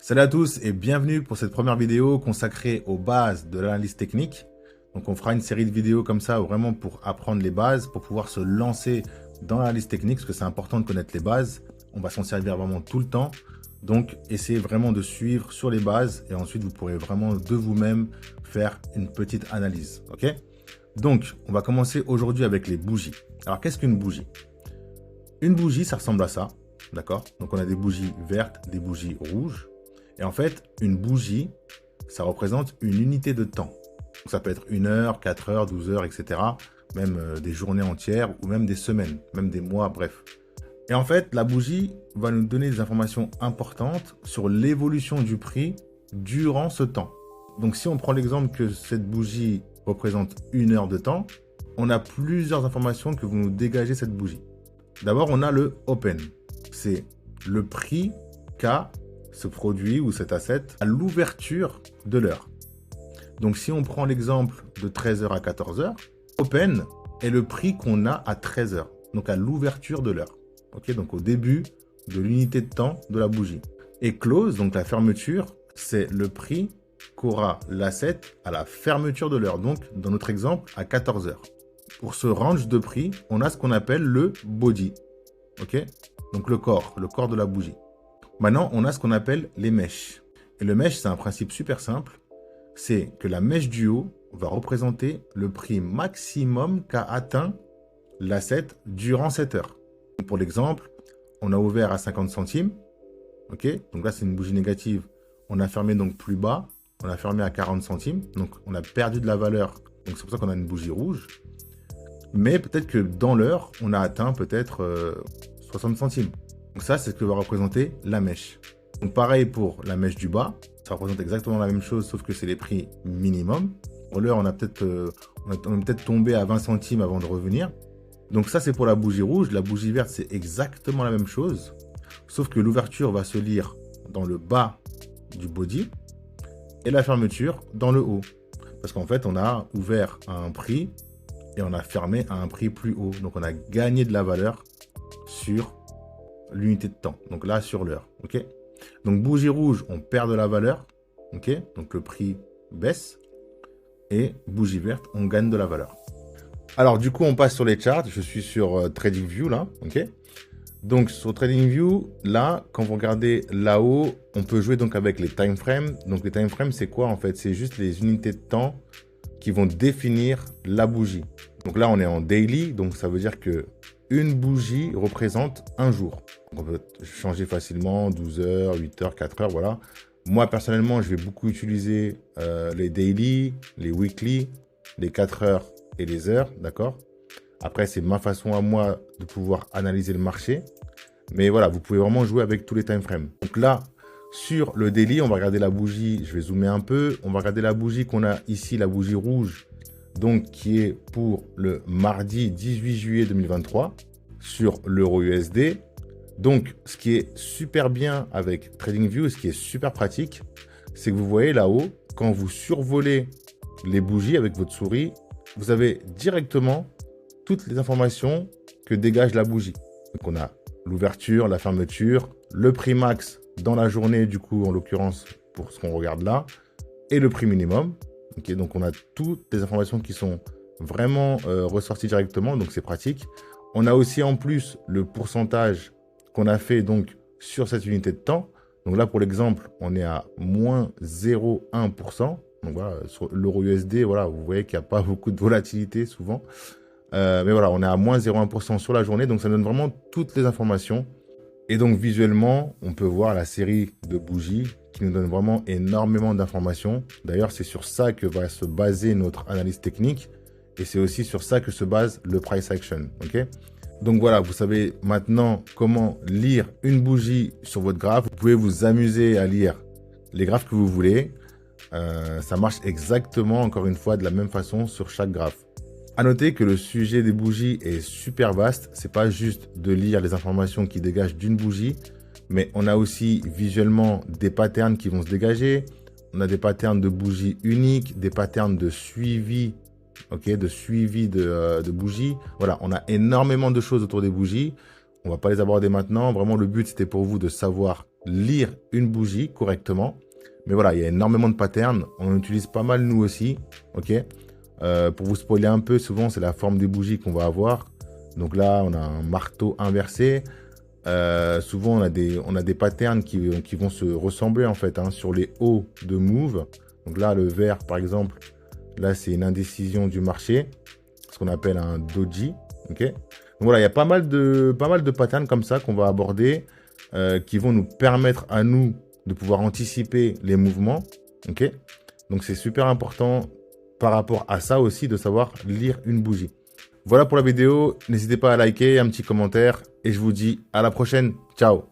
Salut à tous et bienvenue pour cette première vidéo consacrée aux bases de l'analyse technique. Donc on fera une série de vidéos comme ça vraiment pour apprendre les bases, pour pouvoir se lancer dans l'analyse technique, parce que c'est important de connaître les bases. On va s'en servir vraiment tout le temps. Donc essayez vraiment de suivre sur les bases et ensuite vous pourrez vraiment de vous-même faire une petite analyse. Ok? Donc on va commencer aujourd'hui avec les bougies. Alors qu'est-ce qu'une bougie? Une bougie, ça ressemble à ça. D'accord? Donc on a des bougies vertes, des bougies rouges. Et en fait, une bougie, ça représente une unité de temps. Donc ça peut être 1 heure, 4 heures, 12 heures, etc. Même des journées entières ou même des semaines, même des mois, bref. Et en fait, la bougie va nous donner des informations importantes sur l'évolution du prix durant ce temps. Donc si on prend l'exemple que cette bougie représente 1 heure de temps, on a plusieurs informations que vous nous dégagez cette bougie. D'abord, on a le open. C'est le prix qu'a ce produit ou cet asset à l'ouverture de l'heure. Donc si on prend l'exemple de 13h à 14h, open est le prix qu'on a à 13h, donc à l'ouverture de l'heure. Ok, donc au début de l'unité de temps de la bougie. Et close, donc la fermeture, c'est le prix qu'aura l'asset à la fermeture de l'heure, donc dans notre exemple à 14h. Pour ce range de prix, on a ce qu'on appelle le body. Ok, donc le corps de la bougie. Maintenant, on a ce qu'on appelle les mèches. Et le mèche, c'est un principe super simple. C'est que la mèche du haut va représenter le prix maximum qu'a atteint l'asset durant cette heure. Pour l'exemple, on a ouvert à 50 centimes. Ok, donc là, c'est une bougie négative. On a fermé donc plus bas. On a fermé à 40 centimes. Donc, on a perdu de la valeur. Donc, c'est pour ça qu'on a une bougie rouge. Mais peut-être que dans l'heure, on a atteint peut-être 60 centimes. Donc ça, c'est ce que va représenter la mèche. Donc pareil pour la mèche du bas, ça représente exactement la même chose, sauf que c'est les prix minimum. Pour l'heure, on est peut-être tombé à 20 centimes avant de revenir. Donc ça, c'est pour la bougie rouge. La bougie verte, c'est exactement la même chose, sauf que l'ouverture va se lire dans le bas du body et la fermeture dans le haut. Parce qu'en fait, on a ouvert à un prix et on a fermé à un prix plus haut. Donc on a gagné de la valeur sur l'unité de temps, donc là sur l'heure. Ok, donc bougie rouge, on perd de la valeur. Ok, donc le prix baisse. Et bougie verte, on gagne de la valeur. Alors du coup, on passe sur les charts. Je suis sur TradingView là. Ok, donc sur TradingView là, quand vous regardez là-haut, on peut jouer donc avec les time frames. Donc les time frames, c'est quoi en fait? C'est juste les unités de temps qui vont définir la bougie. Donc là, on est en daily, donc ça veut dire que une bougie représente un jour. On peut changer facilement 12 heures, 8 heures, 4 heures, voilà. Moi, personnellement, je vais beaucoup utiliser les daily, les weekly, les 4 heures et les heures, d'accord? Après, c'est ma façon à moi de pouvoir analyser le marché. Mais voilà, vous pouvez vraiment jouer avec tous les time frames. Donc là, sur le daily, on va regarder la bougie, je vais zoomer un peu. On va regarder la bougie qu'on a ici, la bougie rouge, donc qui est pour le mardi 18 juillet 2023 sur l'euro USD. Donc, ce qui est super bien avec TradingView, ce qui est super pratique, c'est que vous voyez là-haut, quand vous survolez les bougies avec votre souris, vous avez directement toutes les informations que dégage la bougie. Donc, on a l'ouverture, la fermeture, le prix max dans la journée, du coup, en l'occurrence, pour ce qu'on regarde là, et le prix minimum. Okay, donc, on a toutes les informations qui sont vraiment ressorties directement, donc c'est pratique. On a aussi en plus le pourcentage qu'on a fait donc sur cette unité de temps. Donc là, pour l'exemple, on est à moins 0,1%. Donc voilà, sur l'euro USD, voilà, vous voyez qu'il n'y a pas beaucoup de volatilité souvent. Mais voilà, on est à moins 0,1% sur la journée. Donc ça donne vraiment toutes les informations. Et donc visuellement, on peut voir la série de bougies qui nous donne vraiment énormément d'informations. D'ailleurs, c'est sur ça que va se baser notre analyse technique. Et c'est aussi sur ça que se base le price action. Okay, donc voilà, vous savez maintenant comment lire une bougie sur votre graphe. Vous pouvez vous amuser à lire les graphes que vous voulez. Ça marche exactement, encore une fois, de la même façon sur chaque graphe. À noter que le sujet des bougies est super vaste. C'est pas juste de lire les informations qui dégagent d'une bougie, mais on a aussi visuellement des patterns qui vont se dégager. On a des patterns de bougies uniques, des patterns de suivi, de bougies. Voilà, on a énormément de choses autour des bougies. On va pas les aborder maintenant. Vraiment, le but, c'était pour vous de savoir lire une bougie correctement. Mais voilà, il y a énormément de patterns. On utilise pas mal nous aussi. Ok. Pour vous spoiler un peu, souvent c'est la forme des bougies qu'on va avoir. Donc là, on a un marteau inversé. Souvent, on a des patterns qui vont se ressembler en fait sur les hauts de move. Donc là, le vert, par exemple, là, c'est une indécision du marché, ce qu'on appelle un doji. Ok. Donc voilà, il y a pas mal de patterns comme ça qu'on va aborder, qui vont nous permettre à nous de pouvoir anticiper les mouvements. Ok. Donc c'est super important par rapport à ça aussi de savoir lire une bougie. Voilà pour la vidéo, n'hésitez pas à liker, un petit commentaire et je vous dis à la prochaine. Ciao.